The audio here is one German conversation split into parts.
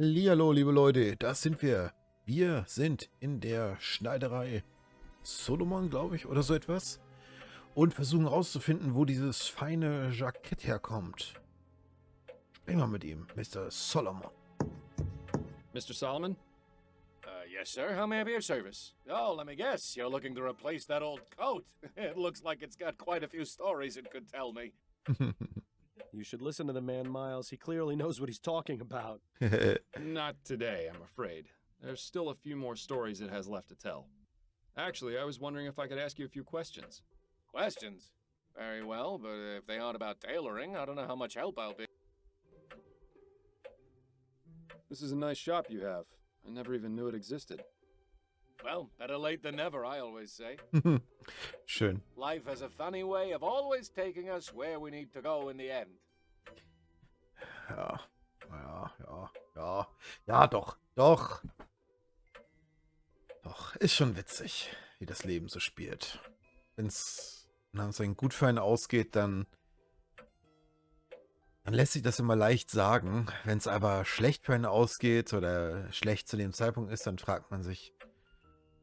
Hallihallo, liebe Leute, das sind wir. Wir sind in der Schneiderei Solomon, glaube ich, oder so etwas. Und versuchen herauszufinden, wo dieses feine Jackett herkommt. Sprechen wir mit ihm, Mr. Solomon. Mr. Solomon? Yes, sir. How may I be of service? Oh, let me guess. You're looking to replace that old coat. It looks like it's got quite a few stories it could tell me. You should listen to the man, Miles. He clearly knows what he's talking about. Not today, I'm afraid. There's still a few more stories it has left to tell. Actually, I was wondering if I could ask you a few questions. Questions? Very well, but if they aren't about tailoring, I don't know how much help I'll be. This is a nice shop you have. I never even knew it existed. Well, better late than never, I always say. Schön. Life has a funny way of always taking us where we need to go in the end. Ja, doch. Doch, ist schon witzig, wie das Leben so spielt. Wenn es einen gut für einen ausgeht, dann lässt sich das immer leicht sagen. Wenn es aber schlecht für einen ausgeht oder schlecht zu dem Zeitpunkt ist, dann fragt man sich,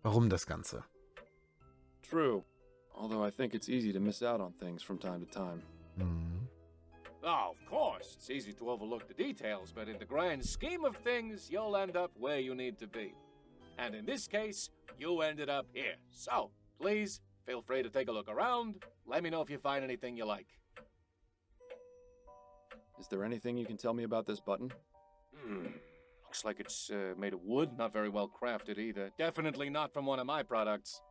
warum das Ganze? True. Although I think it's easy to miss out on things from time to time. Mhm. Oh, of course. It's easy to overlook the details, but in the grand scheme of things, you'll end up where you need to be. And in this case, you ended up here. So, please, feel free to take a look around. Let me know if you find anything you like. Is there anything you can tell me about this button? Looks like it's made of wood, not very well crafted either. Definitely not from one of my products.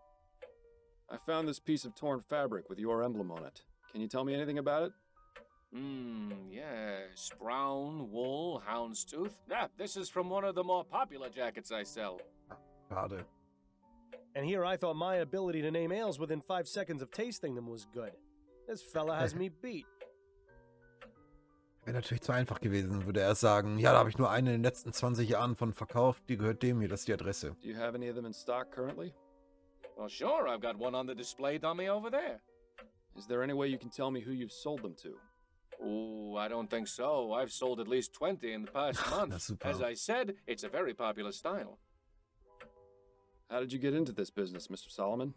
I found this piece of torn fabric with your emblem on it. Can you tell me anything about it? Yes. Brown, wool, houndstooth. Yeah, this is from one of the more popular jackets I sell. Schade. And here I thought my ability to name ales within 5 seconds of tasting them was good. This fella has me beat. Wäre natürlich zu einfach gewesen, würde er sagen, ja, da habe ich nur eine in den letzten 20 Jahren von verkauft, die gehört dem hier, das ist die Adresse. Do you have any of them in stock currently? Well, sure, I've got one on the display dummy over there. Is there any way you can tell me who you've sold them to? Oh, I don't think so. I've sold at least 20 in the past month. super. As I said, it's a very popular style. How did you get into this business, Mr. Solomon?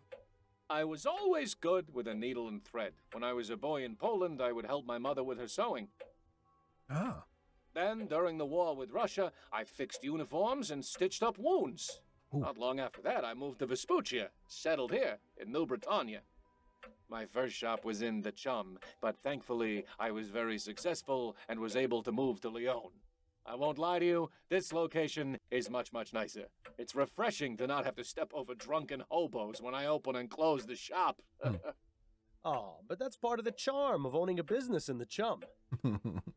I was always good with a needle and thread. When I was a boy in Poland, I would help my mother with her sewing. Ah. Then, during the war with Russia, I fixed uniforms and stitched up wounds. Ooh. Not long after that, I moved to Vespuccia, settled here in New Bretagne. My first shop was in the Chum, but thankfully I was very successful and was able to move to Lyon. I won't lie to you, this location is much, much nicer. It's refreshing to not have to step over drunken hobos when I open and close the shop. Oh, but that's part of the charm of owning a business in the Chum.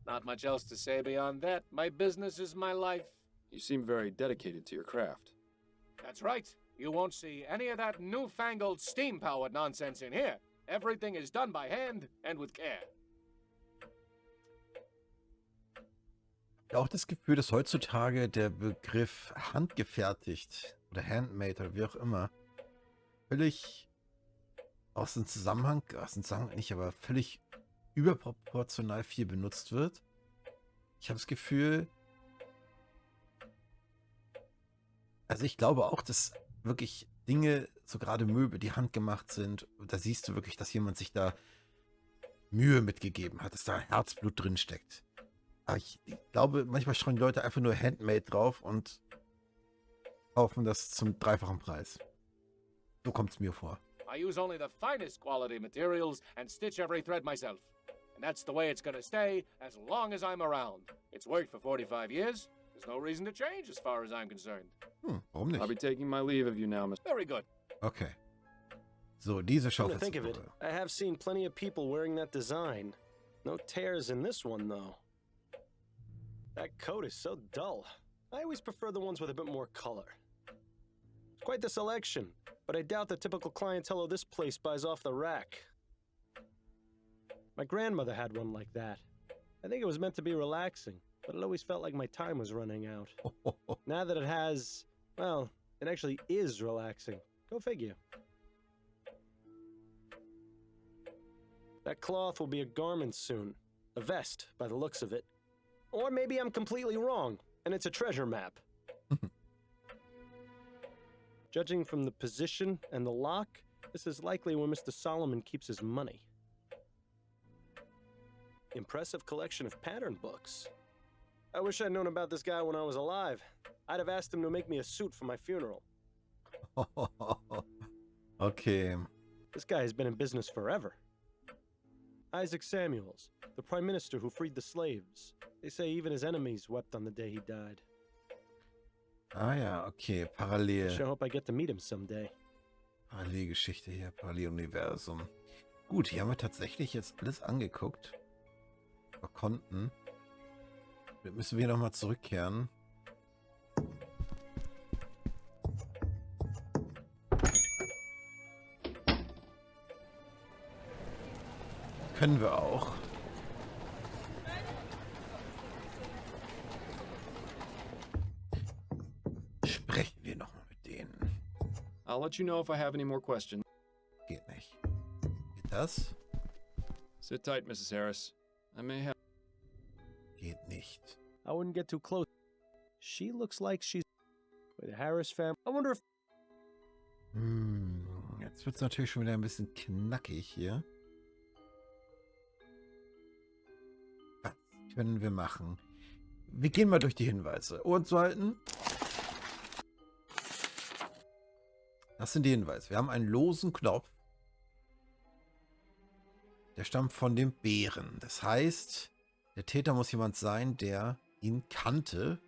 Not much else to say beyond that. My business is my life. You seem very dedicated to your craft. That's right. You won't see any of that newfangled steam-powered nonsense in here. Everything is done by hand and with care. Auch das Gefühl, dass heutzutage der Begriff handgefertigt oder handmade oder wie auch immer völlig aus dem Zusammenhang nicht, aber völlig überproportional viel benutzt wird. Ich habe das Gefühl, also ich glaube auch, dass wirklich Dinge, so gerade Möbel, die handgemacht sind, da siehst du wirklich, dass jemand sich da Mühe mitgegeben hat, dass da Herzblut drin steckt. Aber ich glaube, manchmal schreien die Leute einfach nur Handmade drauf und kaufen das zum dreifachen Preis. So kommt es mir vor. I use only the finest quality materials and stitch every thread myself. And that's the way it's gonna stay as long as I'm around. It's worked for 45 years. There's no reason to change as far as I'm concerned. Warum nicht? I'll be taking my leave of you now, Mr. Very good. Okay. So, diese Come to Schaufel. think of it, I have seen plenty of people wearing that design. No tears in this one, though. That coat is so dull. I always prefer the ones with a bit more color. It's quite the selection, but I doubt the typical clientele of this place buys off the rack. My grandmother had one like that. I think it was meant to be relaxing, but it always felt like my time was running out. Now that it has, well, it actually is relaxing. Go figure. That cloth will be a garment soon. A vest, by the looks of it. Or maybe I'm completely wrong. and it's a treasure map. Judging from the position and the lock, this is likely where Mr. Solomon keeps his money. Impressive collection of pattern books. I wish I'd known about this guy when I was alive. I'd have asked him to make me a suit for my funeral. Okay. This guy has been in business forever. Isaac Samuels, the prime minister who freed the slaves. They say even his enemies wept on the day he died. Ah ja, okay. I Parallel. sure hope I get to meet him someday. Parallelgeschichte hier, Paralleluniversum. Gut, hier haben wir tatsächlich jetzt alles angeguckt. Wir konnten. Jetzt müssen wir nochmal zurückkehren. Können wir auch. Sprechen wir nochmal mit denen. I'll let you know if I have any more questions. Geht nicht. Geht das? Sit tight, Mrs. Harris. I may have... Geht nicht. I wouldn't get too close. She looks like she's with the Harris family. I wonder if... Jetzt wird es natürlich schon wieder ein bisschen knackig hier. Was können wir machen? Wir gehen mal durch die Hinweise. Ohren zu halten. Das sind die Hinweise. Wir haben einen losen Knopf. Der stammt von dem Bären. Das heißt, der Täter muss jemand sein, der ihn kannte.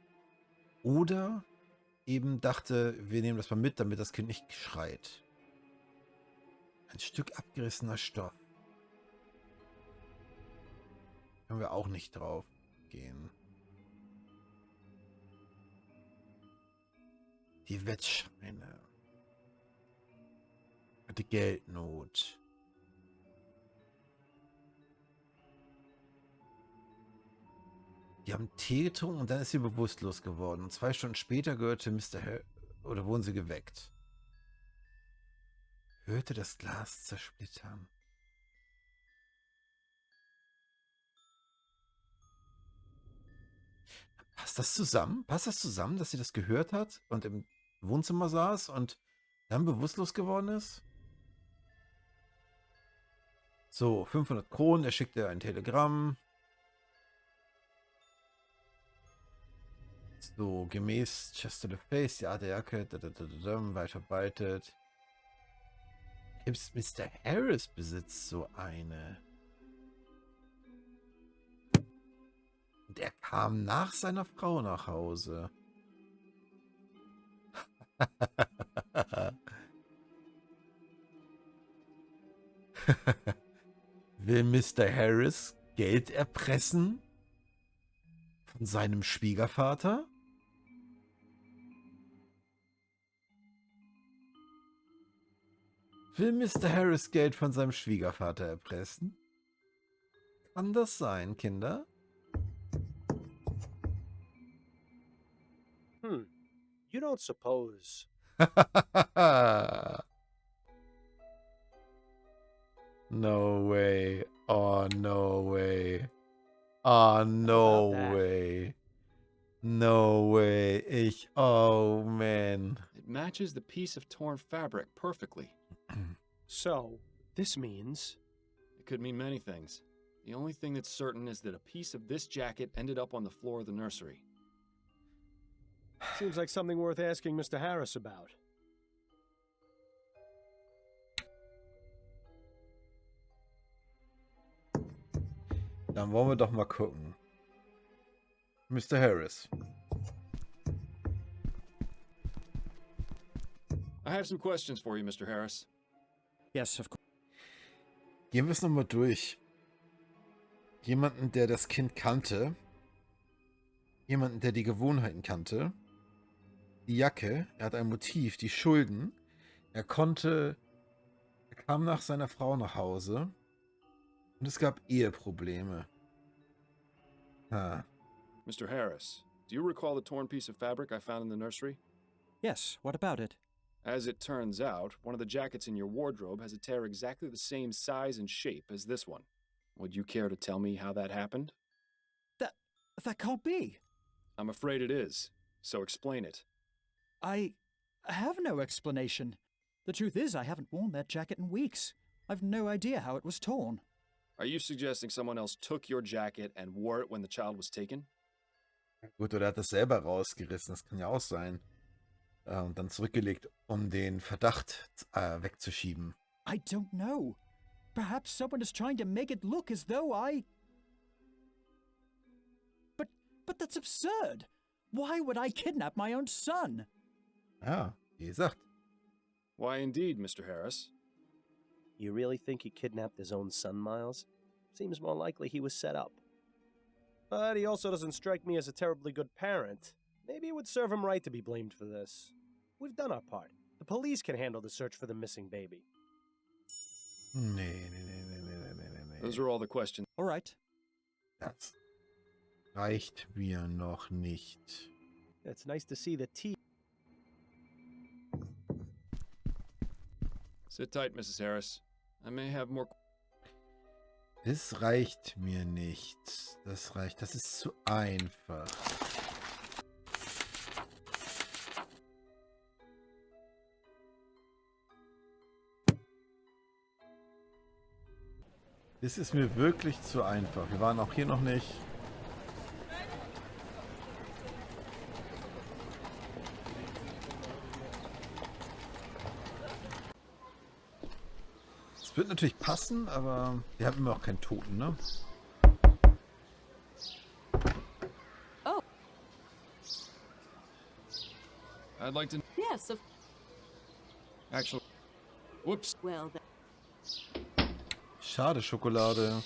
Oder eben dachte, wir nehmen das mal mit, damit das Kind nicht schreit. Ein Stück abgerissener Stoff. Können wir auch nicht drauf gehen. Die Wettscheine. Die Geldnot. Die haben Tee getrunken und dann ist sie bewusstlos geworden. Und 2 Stunden später gehörte oder wurden sie geweckt. Hörte das Glas zersplittern. Passt das zusammen? Passt das zusammen, dass sie das gehört hat und im Wohnzimmer saß und dann bewusstlos geworden ist? So, 500 Kronen, er schickte ein Telegramm. So, gemäß Chester the Face, die Art der Jacke, weit verbreitet. Selbst Mr. Harris besitzt so eine. Und er kam nach seiner Frau nach Hause. Will Mr. Harris Geld erpressen? Von seinem Schwiegervater? Will Mr. Harris Geld von seinem Schwiegervater erpressen? Kann das sein, Kinder? You don't suppose... No way. Oh, no way. Oh, no way. No way. Oh, man. It matches the piece of torn fabric perfectly. So, this means... It could mean many things. The only thing that's certain is that a piece of this jacket ended up on the floor of the nursery. Seems like something worth asking Mr. Harris about. Dann wollen wir doch mal gucken. Mr. Harris. I have some questions for you, Mr. Harris. Yes, of course. Gehen wir es nochmal durch. Jemanden, der das Kind kannte. Jemanden, der die Gewohnheiten kannte. Die Jacke. Er hat ein Motiv. Die Schulden. Er kam nach seiner Frau nach Hause. Und es gab Eheprobleme. Mr. Harris, do you recall the torn piece of fabric I found in the nursery? Yes, what about it? As it turns out, one of the jackets in your wardrobe has a tear exactly the same size and shape as this one. Would you care to tell me how that happened? That can't be. I'm afraid it is. So explain it. I have no explanation. The truth is, I haven't worn that jacket in weeks. I've no idea how it was torn. Are you suggesting someone else took your jacket and wore it when the child was taken? Gut, oder er hat das selber rausgerissen, das kann ja auch sein. Und dann zurückgelegt, um den Verdacht wegzuschieben. I don't know. Perhaps someone is trying to make it look as though I... But that's absurd. Why would I kidnap my own son? Ja, wie gesagt. Why indeed, Mr. Harris? You really think he kidnapped his own son, Miles? Seems more likely he was set up. But he also doesn't strike me as a terribly good parent. Maybe it would serve him right to be blamed for this. We've done our part. The police can handle the search for the missing baby. Nee. Those are all the questions. All right. Das reicht mir noch nicht. It's nice to see that T. Sit tight, Mrs. Harris. I may have more... Das reicht mir nicht. Das reicht. Das ist zu einfach. Das ist mir wirklich zu einfach. Wir waren auch hier noch nicht. Es wird natürlich passen, aber wir haben immer auch keinen Toten, ne? Oh. I'd like to... Yes, of Actually... Whoops. well, Schade, Schokolade.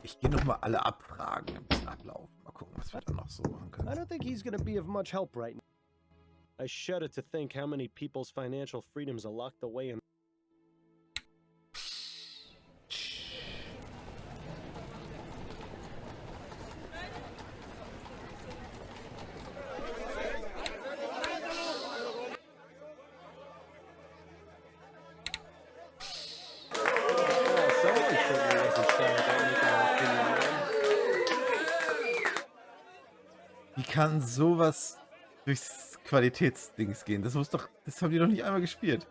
Ich gehe nochmal alle abfragen im Ablauf. Mal gucken, was wir da noch so machen I können. don't think he's gonna be of much help right now. I shudder to think how many people's financial freedoms are locked away in. Wie kann sowas durchs Qualitätsdings gehen? Das haben die doch nicht einmal gespielt.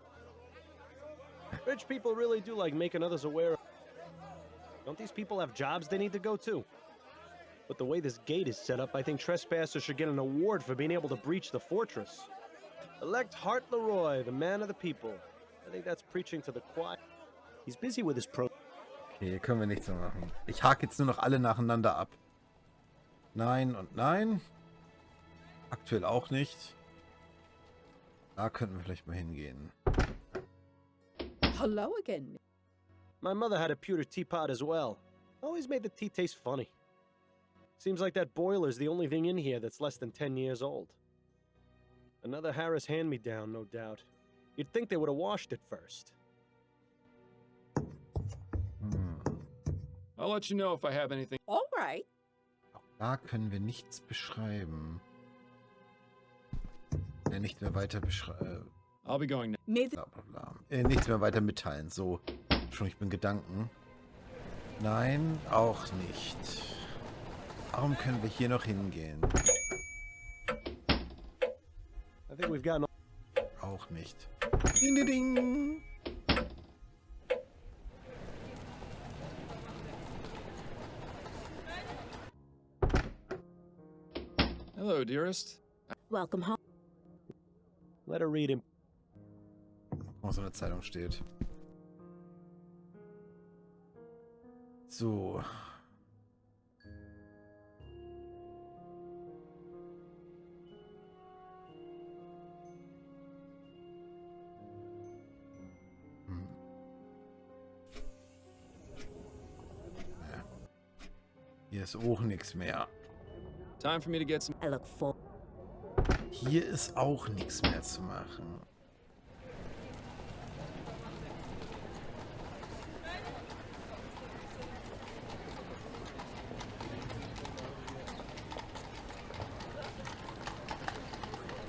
Rich people really do like making others aware of. Don't these people have jobs they need to go to? But the way this gate is set up, I think trespassers should get an award for being able to breach the fortress. Elect Hart Leroy, the man of the people. I think that's preaching to the choir. He's busy with his pro. Okay, hier können wir nichts mehr machen. Ich hake jetzt nur noch alle nacheinander ab. Nein und nein. Aktuell auch nicht. Da könnten wir vielleicht mal hingehen. hello again. My mother had a pewter teapot as well. Always made the tea taste funny. Seems like that boiler's the only thing in here that's less than 10 years old. Another Harris hand-me-down, no doubt. You'd think they would have washed it first. I'll let you know if I have anything. All right. Auch da können wir nichts beschreiben. Nicht mehr weiter beschreiben. I'll be going now. May the Bla bla bla. Nichts mehr weiter mitteilen. So, schon ich bin Gedanken. Nein, auch nicht. Warum können wir hier noch hingehen? I think we've gotten. Auch nicht. Ding, ding, ding. Hello, dearest. welcome home. Let her read him. Was in der Zeitung steht. So. Ja. Hier ist auch nichts mehr. Time for me to get some... I look for. Hier ist auch nichts mehr zu machen.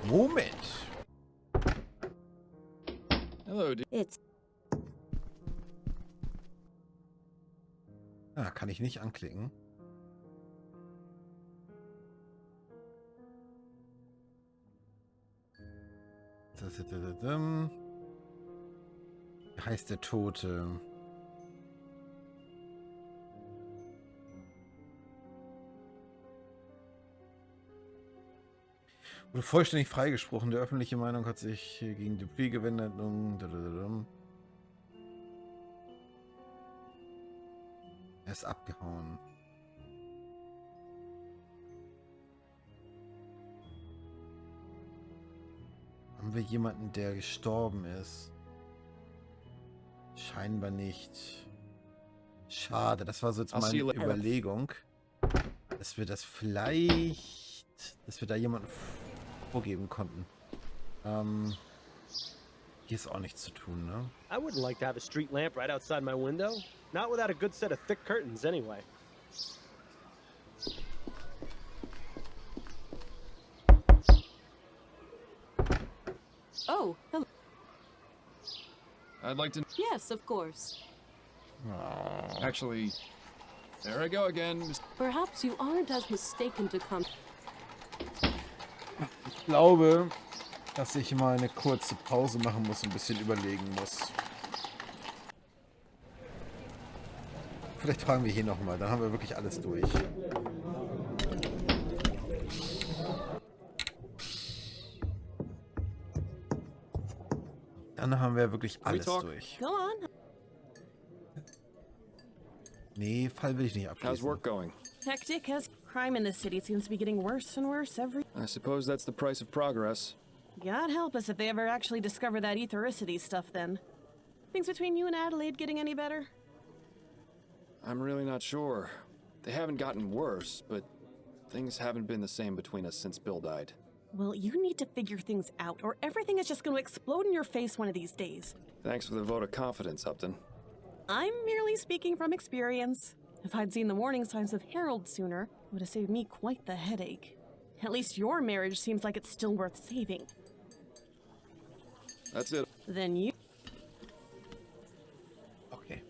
Moment. Hello, dear. It's Ah, kann ich nicht anklicken. Wie heißt der Tote? Wurde vollständig freigesprochen. Die öffentliche Meinung hat sich gegen Dupree gewendet. Er ist abgehauen. Haben wir jemanden, der gestorben ist? Scheinbar nicht. Schade, das war so jetzt meine Überlegung. Dass wir das vielleicht... Dass wir da jemanden vorgeben konnten. Hier ist auch nichts zu tun, ne? I wouldn't like to have a street lamp right outside my window. Not without a good set of thick curtains, anyway. Oh, hello. I'd like to... Yes, of course. Actually, there I go again. Perhaps you aren't as mistaken to come. Ich glaube, dass ich mal eine kurze Pause machen muss und ein bisschen überlegen muss. Vielleicht fragen wir hier nochmal, dann haben wir wirklich alles durch. Dann haben wir wirklich alles durch. Go on. Nee, Fall will ich nicht How's abschließen. work going? Hectic as crime in the city seems to be getting worse and worse every... I suppose that's the price of progress. God help us if they ever actually discover that ethericity stuff then. Things between you and Adelaide getting any better? I'm really not sure. They haven't gotten worse, but things haven't been the same between us since Bill died. Well, you need to figure things out, or everything is just going to explode in your face one of these days. Thanks for the vote of confidence, Upton. I'm merely speaking from experience. If I'd seen the warning signs of Harold sooner, it would have saved me quite the headache. At least your marriage seems like it's still worth saving. That's it. Then you... Okay.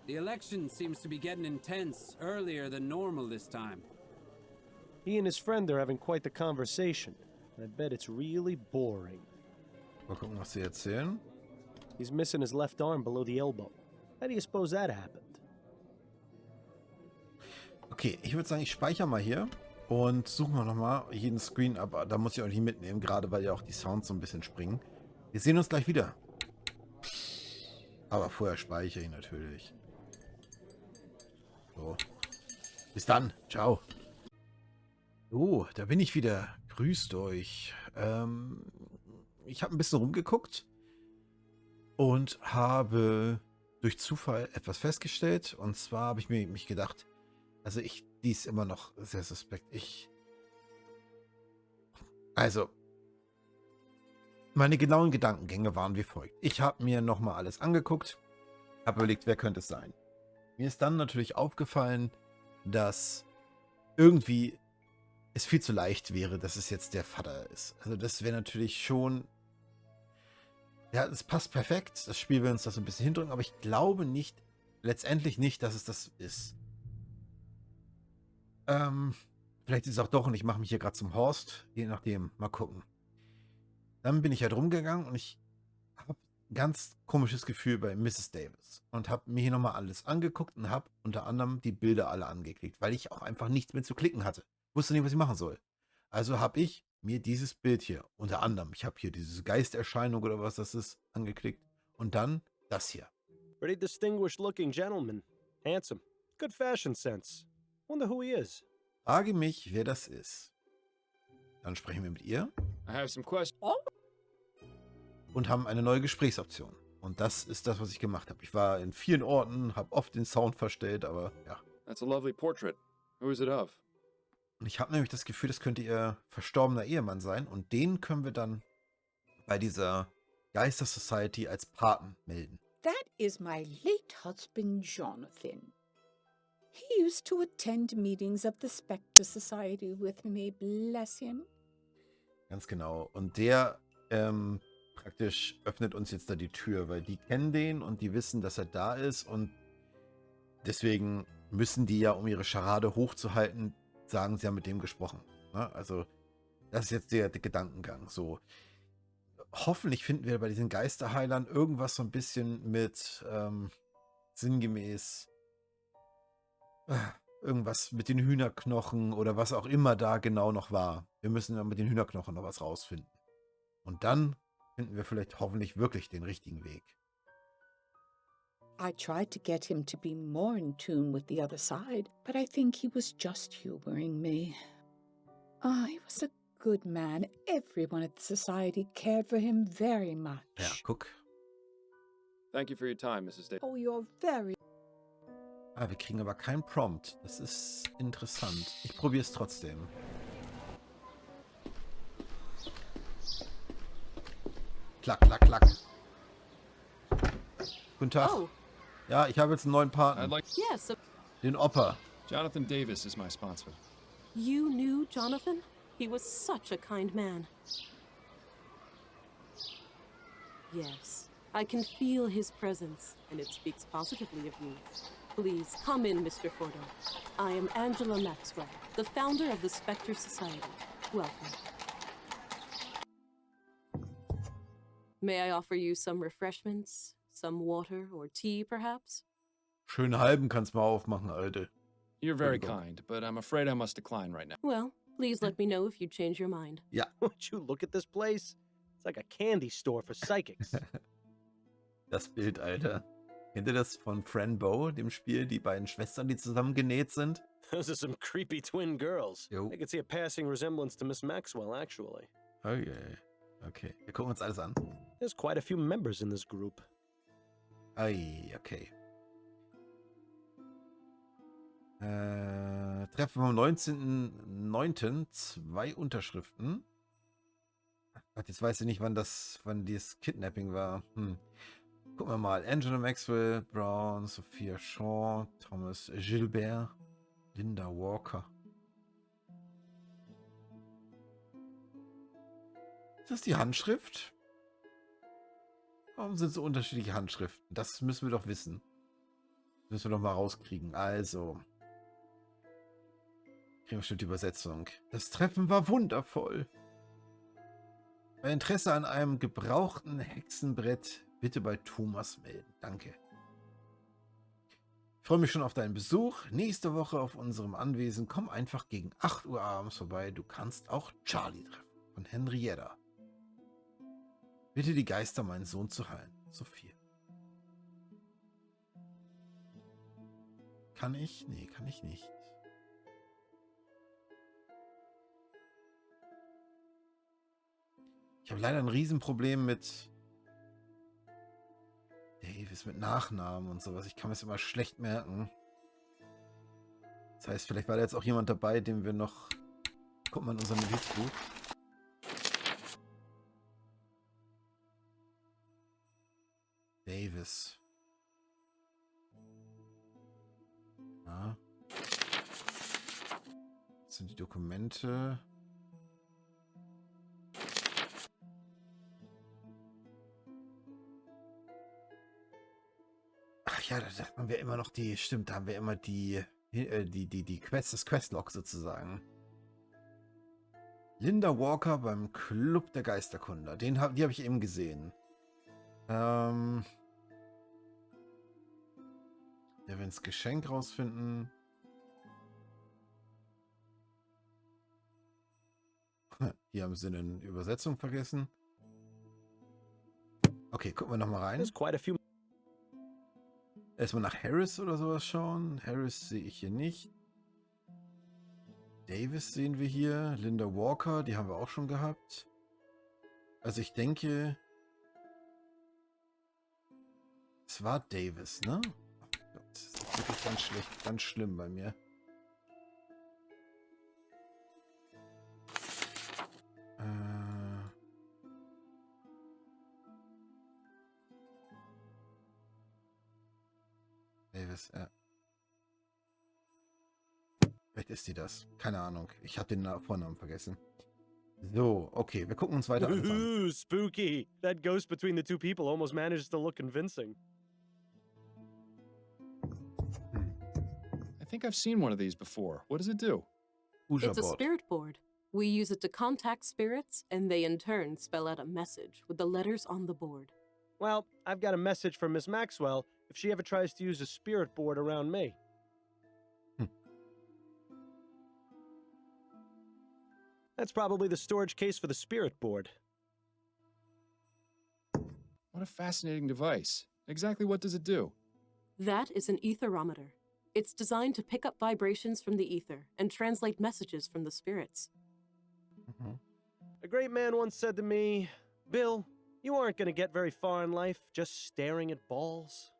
The election seems to be getting intense earlier than normal this time. He and his friend are having quite the conversation. I bet it's really boring. Mal gucken, was sie erzählen. He's missing his left arm below the elbow. How do you suppose that happened? Okay, ich würde sagen, ich speichere mal hier und suchen wir nochmal jeden Screen ab. Da muss ich auch nicht mitnehmen, gerade weil ja auch die Sounds so ein bisschen springen. Wir sehen uns gleich wieder. Aber vorher speichere ich natürlich. So. Bis dann. Ciao. So, da bin ich wieder. Grüßt euch. Ich habe ein bisschen rumgeguckt und habe durch Zufall etwas festgestellt. Und zwar habe ich mich gedacht, also die ist immer noch sehr suspekt. Also, meine genauen Gedankengänge waren wie folgt. Ich habe mir nochmal alles angeguckt, habe überlegt, wer könnte es sein. Mir ist dann natürlich aufgefallen, dass irgendwie es viel zu leicht wäre, dass es jetzt der Vater ist. Also das wäre natürlich schon... Ja, es passt perfekt. Das Spiel will uns das so ein bisschen hindrücken, aber ich glaube nicht, letztendlich nicht, dass es das ist. Vielleicht ist es auch doch und ich mache mich hier gerade zum Horst. Je nachdem. Mal gucken. Dann bin ich halt rumgegangen und ich habe ein ganz komisches Gefühl bei Mrs. Davis. Und habe mir hier nochmal alles angeguckt und habe unter anderem die Bilder alle angeklickt, weil ich auch einfach nichts mehr zu klicken hatte. Wusste nicht, was ich machen soll. Also habe ich mir dieses Bild hier, unter anderem, ich habe hier diese Geisterscheinung oder was das ist, angeklickt. Und dann das hier. Pretty distinguished looking gentleman. Handsome. Good fashion sense. Wonder who he is. Frage mich, wer das ist. Dann sprechen wir mit ihr. I have some questions. Und haben eine neue Gesprächsoption. Und das ist das, was ich gemacht habe. Ich war in vielen Orten, habe oft den Sound verstellt, aber ja. That's a lovely portrait. Who is it of? Und ich habe nämlich das Gefühl, das könnte ihr verstorbener Ehemann sein. Und den können wir dann bei dieser Geister Society als Paten melden. That is my late husband, Jonathan. He used to attend meetings of the Spectre Society with me, bless him. Ganz genau. Und der praktisch öffnet uns jetzt da die Tür, weil die kennen den und die wissen, dass er da ist. Und deswegen müssen die ja, um ihre Scharade hochzuhalten, sagen, sie haben mit dem gesprochen. Ne? Also, das ist jetzt der Gedankengang. So, hoffentlich finden wir bei diesen Geisterheilern irgendwas so ein bisschen mit sinngemäß irgendwas mit den Hühnerknochen oder was auch immer da genau noch war. Wir müssen ja mit den Hühnerknochen noch was rausfinden. Und dann finden wir vielleicht hoffentlich wirklich den richtigen Weg. I tried to get him to be more in tune with the other side, but I think he was just humoring me. He was a good man. Everyone at the society cared for him very much. Ja, guck. Thank you for your time, Mrs. Davis. Oh, you're very... Wir kriegen aber keinen Prompt. Das ist interessant. Ich probiere es trotzdem. Klack, klack, klack. Guten Tag. Oh, Ja, ich habe jetzt einen neuen I'd Partner. like yes. Den Opa. Jonathan Davis is my sponsor. You knew Jonathan? He was such a kind man. Yes, I can feel his presence, and it speaks positively of you. Please, come in, Mr. Fordo. I am Angela Maxwell, the founder of the Spectre Society. Welcome. May I offer you some refreshments? Some water or tea, perhaps? Schönen halben kannst mal aufmachen, Alte. You're very Entschuldigung. kind, but I'm afraid I must decline right now. Well, please let me know if you change your mind. Ja. Would you look at this place? It's like a candy store for psychics. Das Bild, Alter. Kennt ihr das von Fran-Bow, dem Spiel, die beiden Schwestern, die zusammengenäht sind? Those are some creepy twin girls. Jo. I could see a passing resemblance to Miss Maxwell, actually. Okay. Okay, wir gucken uns alles an. There's quite a few members in this group. Ei, okay. Treffen vom 19.09. 2 Unterschriften. Gott, jetzt weiß ich nicht, wann dieses Kidnapping war. Gucken wir mal. Angela Maxwell, Brown, Sophia Shaw, Thomas Gilbert, Linda Walker. Ist das die Handschrift? Warum sind so unterschiedliche Handschriften? Das müssen wir doch wissen. Das müssen wir doch mal rauskriegen. Also. Kriegen wir bestimmt die Übersetzung. Das Treffen war wundervoll. Bei Interesse an einem gebrauchten Hexenbrett bitte bei Thomas melden. Danke. Ich freue mich schon auf deinen Besuch. Nächste Woche auf unserem Anwesen. Komm einfach gegen 8 Uhr abends vorbei. Du kannst auch Charlie treffen. Von Henrietta. Bitte die Geister, meinen Sohn zu heilen. Sophia. Kann ich? Nee, kann ich nicht. Ich habe leider ein Riesenproblem mit Davis, mit Nachnamen und sowas. Ich kann mir das immer schlecht merken. Das heißt, vielleicht war da jetzt auch jemand dabei, den wir noch... Guck mal in unserem Notizbuch. Davis. Ja. Das sind die Dokumente. Ach ja, da haben wir immer noch die, stimmt, da haben wir immer die Quest, das Questlog sozusagen. Linda Walker beim Club der Geisterkunde. Die habe ich eben gesehen. Ja, wenn das Geschenk rausfinden. Hier haben sie eine Übersetzung vergessen. Okay, gucken wir nochmal rein. There's quite a few. Erstmal nach Harris oder sowas schauen. Harris sehe ich hier nicht. Davis sehen wir hier. Linda Walker, die haben wir auch schon gehabt. Also ich denke... Es war Davis, ne? Oh Gott, das ist wirklich ganz schlecht, ganz schlimm bei mir. Davis, ja. Vielleicht ist sie das. Keine Ahnung. Ich habe den Vornamen vergessen. So, okay, wir gucken uns weiter an. Ooh, spooky. That ghost between the two people almost manages to look convincing. I think I've seen one of these before. What does it do? Ouija It's a board. spirit board. We use it to contact spirits, and they in turn spell out a message with the letters on the board. Well, I've got a message from Miss Maxwell if she ever tries to use a spirit board around me. That's probably the storage case for the spirit board. What a fascinating device. Exactly what does it do? That is an etherometer. It's designed to pick up vibrations from the ether and translate messages from the spirits. A great man once said to me, "Bill, you aren't going to get very far in life just staring at balls."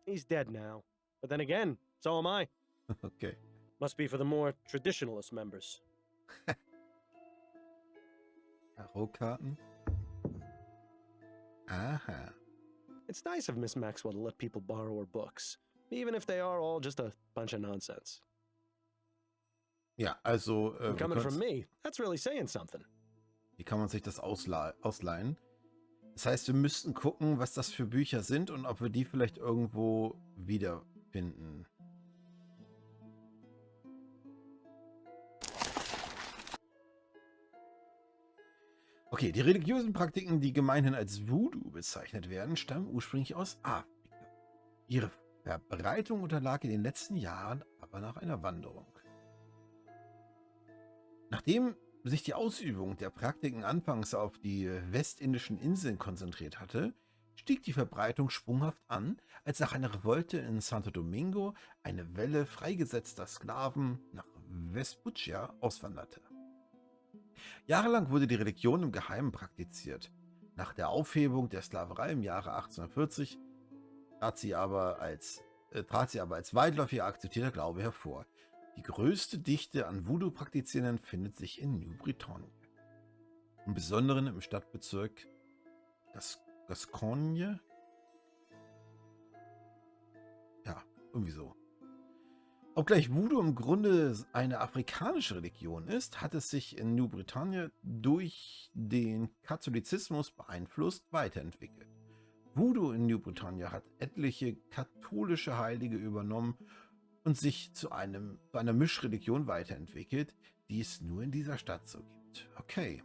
He's dead now. But then again, so am I. Okay. Must be for the more traditionalist members. Tarotkarten. Aha. It's nice of Miss Maxwell to let people borrow her books, even if they are all just a bunch of nonsense. Ja, also And coming from me, that's really saying something. wie kann man sich das ausleihen? Das heißt, wir müssten gucken, was das für Bücher sind und ob wir die vielleicht irgendwo wiederfinden. Okay, die religiösen Praktiken, die gemeinhin als Voodoo bezeichnet werden, stammen ursprünglich aus Afrika. Ihre Verbreitung unterlag in den letzten Jahren aber nach einer Wanderung. Nachdem sich die Ausübung der Praktiken anfangs auf die westindischen Inseln konzentriert hatte, stieg die Verbreitung sprunghaft an, als nach einer Revolte in Santo Domingo eine Welle freigesetzter Sklaven nach Vespuccia auswanderte. Jahrelang wurde die Religion im Geheimen praktiziert. Nach der Aufhebung der Sklaverei im Jahre 1840 trat sie aber als weitläufig akzeptierter Glaube hervor. Die größte Dichte an Voodoo-Praktizierenden findet sich in New Bretagne. Im Besonderen im Stadtbezirk Gascogne. Ja, irgendwie so. Obgleich Voodoo im Grunde eine afrikanische Religion ist, hat es sich in New Bretagne durch den Katholizismus beeinflusst weiterentwickelt. Voodoo in New Bretagne hat etliche katholische Heilige übernommen und sich zu einer Mischreligion weiterentwickelt, die es nur in dieser Stadt so gibt. Okay.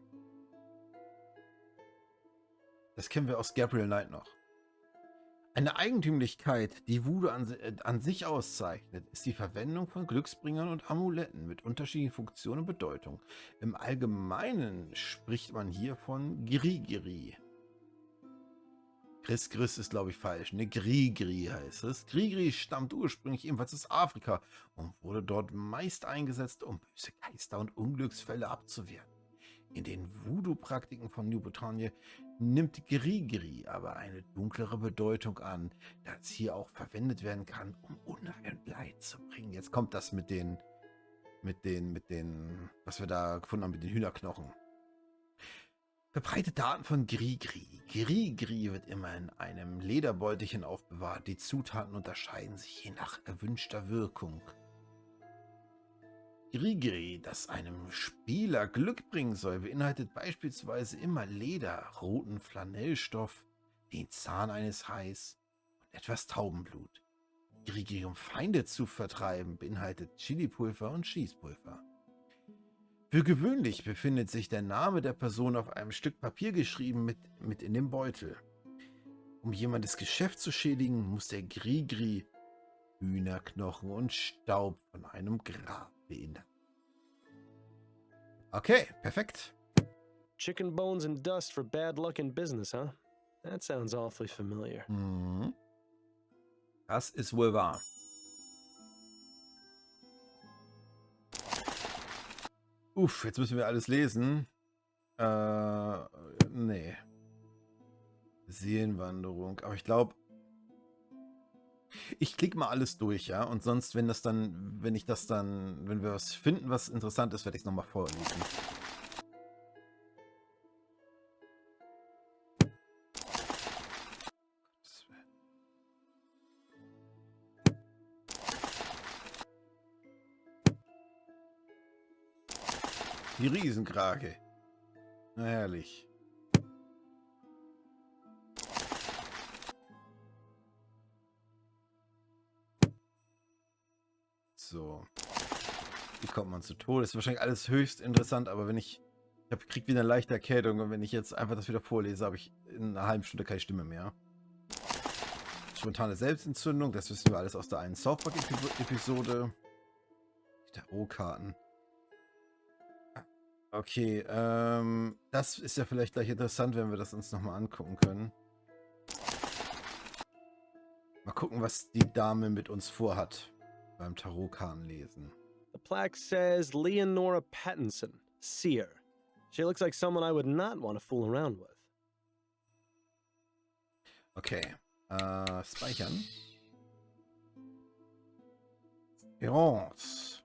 Das kennen wir aus Gabriel Knight noch. Eine Eigentümlichkeit, die Voodoo an sich auszeichnet, ist die Verwendung von Glücksbringern und Amuletten mit unterschiedlichen Funktionen und Bedeutung. Im Allgemeinen spricht man hier von Grigri. Chris ist, glaube ich, falsch. Ne, Grigri heißt es. Grigri stammt ursprünglich ebenfalls aus Afrika und wurde dort meist eingesetzt, um böse Geister und Unglücksfälle abzuwehren. In den Voodoo-Praktiken von New Bretagne nimmt Grigri aber eine dunklere Bedeutung an, da es hier auch verwendet werden kann, um Unheil und Leid zu bringen. Jetzt kommt das mit den, was wir da gefunden haben, mit den Hühnerknochen. Verbreitete Daten von Grigri. Grigri wird immer in einem Lederbeutelchen aufbewahrt. Die Zutaten unterscheiden sich je nach erwünschter Wirkung. Grigri, das einem Spieler Glück bringen soll, beinhaltet beispielsweise immer Leder, roten Flanellstoff, den Zahn eines Hais und etwas Taubenblut. Grigri, um Feinde zu vertreiben, beinhaltet Chilipulver und Schießpulver. Für gewöhnlich befindet sich der Name der Person auf einem Stück Papier geschrieben mit in dem Beutel. Um jemandes Geschäft zu schädigen, muss der Grigri Hühnerknochen und Staub von einem Grab beinhalten. Okay, perfekt. Chicken bones and dust for bad luck in business, huh? That sounds awfully familiar. Mhm. Das ist wohl wahr. Uff, jetzt müssen wir alles lesen. Nee. Seelenwanderung. Aber ich glaube, ich klicke mal alles durch, ja. Und sonst, wenn wir was finden, was interessant ist, werde ich es nochmal vorlesen. Die Riesenkrake. Na herrlich. So. Wie kommt man zu Tode? Ist wahrscheinlich alles höchst interessant, aber wenn ich krieg wieder eine leichte Erkältung und wenn ich jetzt einfach das wieder vorlese, habe ich in einer halben Stunde keine Stimme mehr. Spontane Selbstentzündung, das wissen wir alles aus der einen South Park-Episode. Tarotkarten. Okay, das ist ja vielleicht gleich interessant, wenn wir das uns nochmal angucken können. Mal gucken, was die Dame mit uns vorhat beim Tarotkarten lesen. The plaque says Leonora Pattinson, seer. She looks like someone I would not want to fool around with. Okay, speichern. Errance.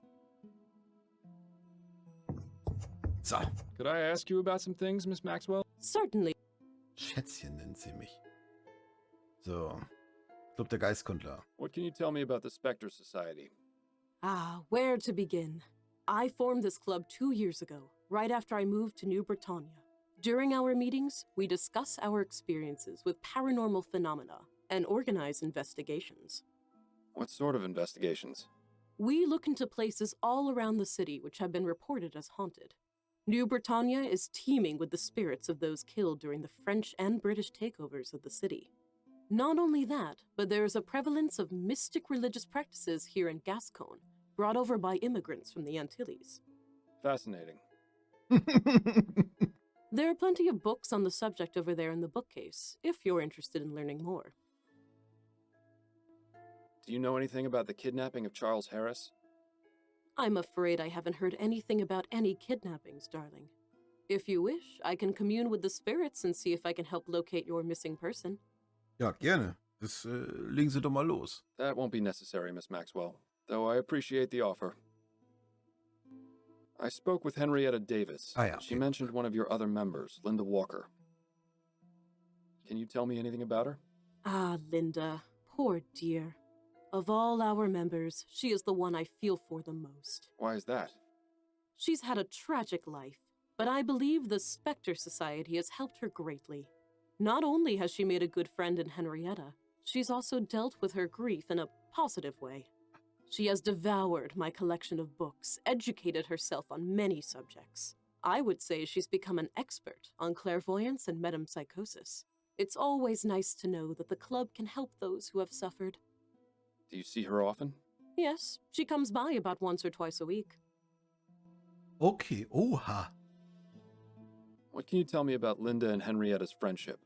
So. Could I ask you about some things, Miss Maxwell? Certainly. Schätzchen nennt sie mich. So. Club der Geistkundler. What can you tell me about the Spectre Society? Where to begin? I formed this club 2 years ago, right after I moved to New Bretagne. During our meetings, we discuss our experiences with paranormal phenomena and organize investigations. What sort of investigations? We look into places all around the city which have been reported as haunted. New Bretagne is teeming with the spirits of those killed during the French and British takeovers of the city. Not only that, but there is a prevalence of mystic religious practices here in Gascon, brought over by immigrants from the Antilles. Fascinating. There are plenty of books on the subject over there in the bookcase, if you're interested in learning more. Do you know anything about the kidnapping of Charles Harris? I'm afraid I haven't heard anything about any kidnappings, darling. If you wish, I can commune with the spirits and see if I can help locate your missing person. Ja, gerne. Das legen Sie doch mal los. That won't be necessary, Miss Maxwell, though I appreciate the offer. I spoke with Henrietta Davis. Ah, ja, She okay. mentioned one of your other members, Linda Walker. Can you tell me anything about her? Ah, Linda. Poor dear. Of all our members, she is the one I feel for the most. Why is that? She's had a tragic life, but I believe the Spectre Society has helped her greatly. Not only has she made a good friend in Henrietta, she's also dealt with her grief in a positive way. She has devoured my collection of books, educated herself on many subjects. I would say she's become an expert on clairvoyance and metempsychosis. It's always nice to know that the club can help those who have suffered. Do you see her often? Yes, she comes by about once or twice a week. Okay, oha. What can you tell me about Linda and Henrietta's friendship?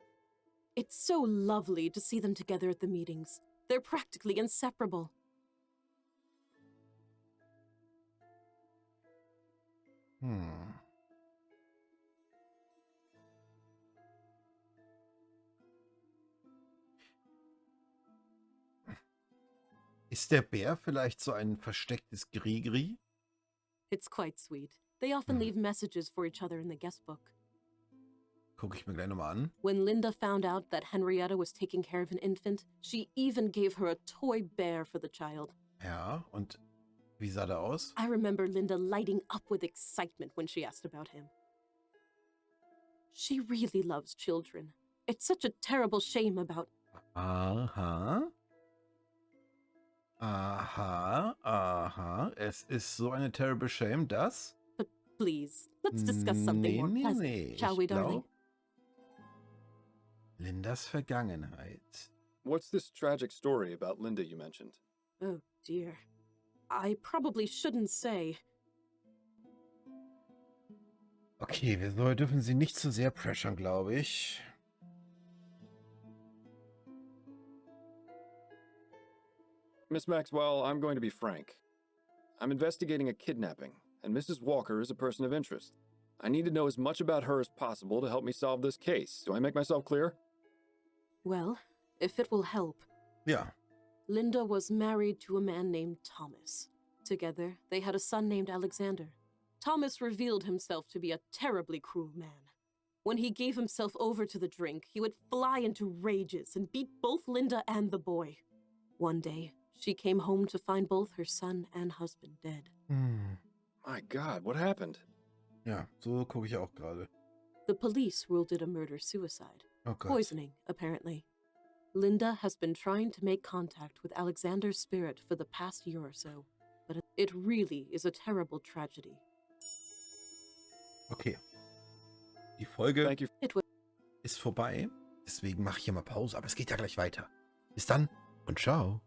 It's so lovely to see them together at the meetings. They're practically inseparable. Ist der Bär vielleicht so ein verstecktes Grigri? It's quite sweet. They often leave messages for each other in the guest book. Gucke ich mir gleich nochmal an. When Linda found out that Henrietta was taking care of an infant, she even gave her a toy bear for the child. Ja, und wie sah der aus? I remember Linda lighting up with excitement when she asked about him. She really loves children. It's such a terrible shame about... Aha. Aha, aha. Es ist so eine terrible shame, dass... But please, let's discuss something more pleasant, shall we, darling? Lindas Vergangenheit. What's this tragic story about Linda you mentioned? Oh, dear. I probably shouldn't say. Okay, wir dürfen sie nicht zu sehr pressern, glaube ich. Miss Maxwell, I'm going to be frank. I'm investigating a kidnapping, and Mrs. Walker is a person of interest. I need to know as much about her as possible to help me solve this case. Do I make myself clear? Well, if it will help. Ja. Linda was married to a man named Thomas. Together, they had a son named Alexander. Thomas revealed himself to be a terribly cruel man. When he gave himself over to the drink, he would fly into rages and beat both Linda and the boy. One day, she came home to find both her son and husband dead. My God, what happened? Ja, so gucke ich auch gerade. The police ruled it a murder-suicide. Oh Gott. Poisoning, apparently. Linda has been trying to make contact with Alexander's spirit for the past year or so. but it really is a terrible tragedy. Okay. Die Folge Thank you. ist vorbei. Deswegen mache ich hier mal Pause. Aber es geht ja gleich weiter. Bis dann und ciao.